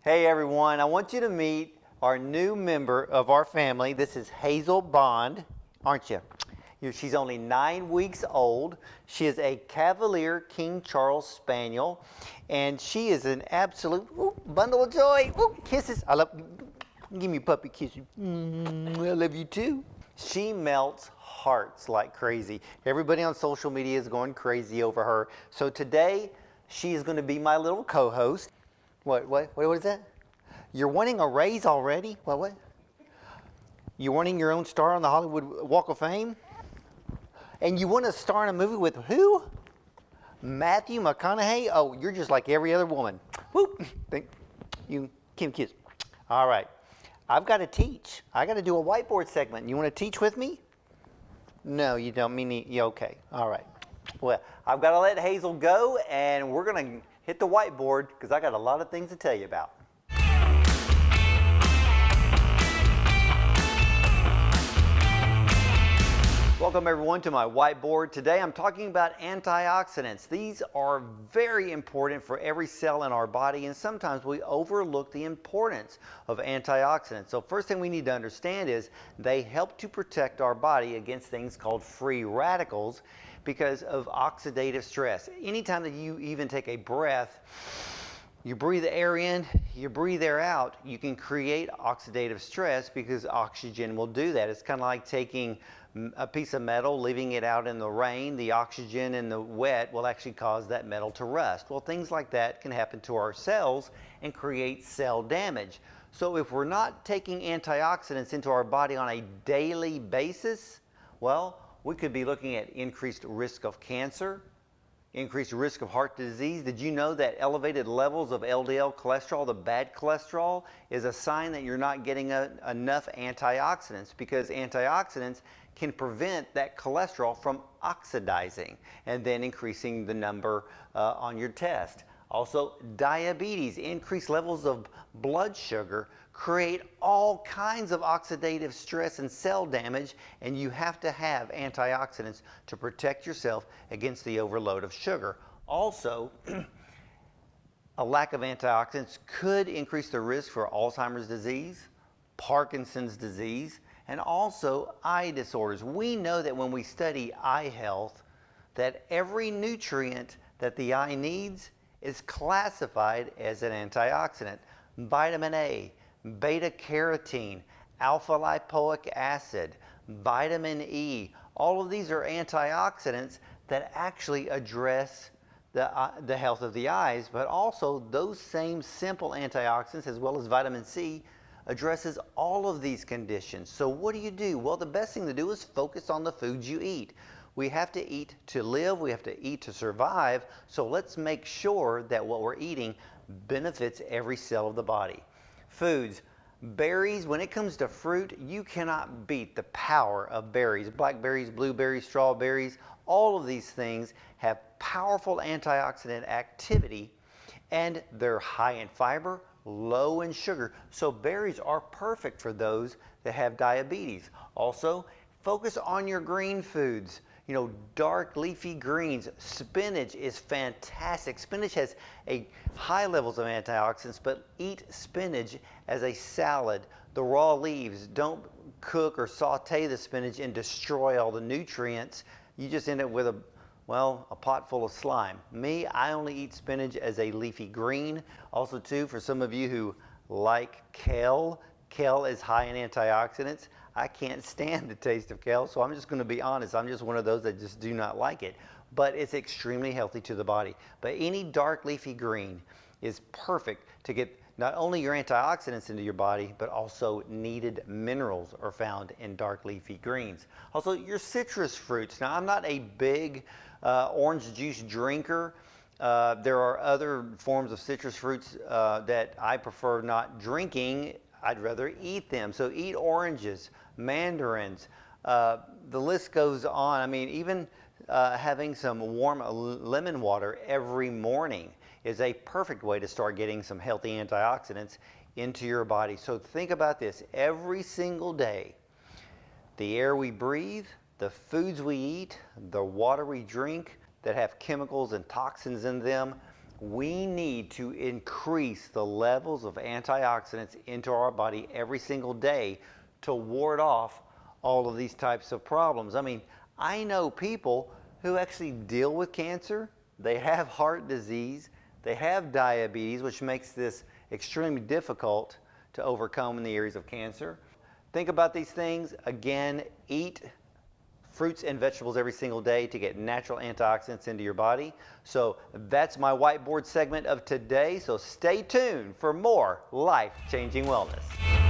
Hey everyone, I want you to meet our new member of our family. This is Hazel Bond, aren't you? She's only 9 weeks old. She is a Cavalier King Charles Spaniel, and she is an absolute bundle of joy. Kisses. I love. Give me puppy kisses. I love you too. She melts hearts like crazy. Everybody on social media is going crazy over her. So today, she is going to be my little co-host. What is that? You're wanting a raise already? What? You're wanting your own star on the Hollywood Walk of Fame? And you want to star in a movie with who? Matthew McConaughey? Oh, you're just like every other woman. Whoop! You Kim kiss. All right. I've got to teach. I got to do a whiteboard segment. You want to teach with me? No, you don't mean you okay. All right. Well, I've got to let Hazel go, and we're going to hit the whiteboard because I got a lot of things to tell you about. Welcome everyone to my whiteboard. Today I'm talking about antioxidants. These are very important for every cell in our body, and sometimes we overlook the importance of antioxidants. So first thing we need to understand is they help to protect our body against things called free radicals because of oxidative stress. Anytime that you even take a breath, you breathe air in, you breathe air out, you can create oxidative stress because oxygen will do that. It's kind of like taking a piece of metal, leaving it out in the rain. The oxygen in the wet will actually cause that metal to rust. Well, things like that can happen to our cells and create cell damage. So if we're not taking antioxidants into our body on a daily basis, well, we could be looking at increased risk of cancer, increased risk of heart disease. Did you know that elevated levels of LDL cholesterol, the bad cholesterol, is a sign that you're not getting enough antioxidants, because antioxidants can prevent that cholesterol from oxidizing and then increasing the number on your test. Also, diabetes, increased levels of blood sugar create all kinds of oxidative stress and cell damage, and you have to have antioxidants to protect yourself against the overload of sugar. Also, a lack of antioxidants could increase the risk for Alzheimer's disease, Parkinson's disease, and also eye disorders. We know that when we study eye health, that every nutrient that the eye needs is classified as an antioxidant. Vitamin A, beta carotene, alpha lipoic acid, vitamin E, all of these are antioxidants that actually address the health of the eyes, but also those same simple antioxidants, as well as vitamin C, addresses all of these conditions. So what do? Well, the best thing to do is focus on the foods you eat. We have to eat to live, we have to eat to survive, so let's make sure that what we're eating benefits every cell of the body. Foods. Berries, when it comes to fruit, you cannot beat the power of berries. Blackberries, blueberries, strawberries, all of these things have powerful antioxidant activity, and they're high in fiber, low in sugar. So berries are perfect for those that have diabetes. Also, focus on your green foods. You know, dark leafy greens. Spinach is fantastic. Spinach has high levels of antioxidants, but eat spinach as a salad. The raw leaves, don't cook or saute the spinach and destroy all the nutrients. You just end up with a pot full of slime. Me, I only eat spinach as a leafy green. Also too, for some of you who like kale, kale is high in antioxidants. I can't stand the taste of kale, so I'm just going to be honest. I'm just one of those that just do not like it. But it's extremely healthy to the body. But any dark leafy green is perfect to get not only your antioxidants into your body, but also needed minerals are found in dark leafy greens. Also, your citrus fruits. Now, I'm not a big orange juice drinker. There are other forms of citrus fruits that I prefer not drinking. I'd rather eat them. So eat oranges, mandarins. The list goes on. I mean, even having some warm lemon water every morning is a perfect way to start getting some healthy antioxidants into your body. So think about this. Every single day, the air we breathe, the foods we eat, the water we drink that have chemicals and toxins in them, We need to increase the levels of antioxidants into our body every single day to ward off all of these types of problems. I mean, I know people who actually deal with cancer, they have heart disease, they have diabetes, which makes this extremely difficult to overcome in the areas of cancer. Think about these things. Again, eat fruits and vegetables every single day to get natural antioxidants into your body. So that's my whiteboard segment of today. So stay tuned for more life-changing wellness.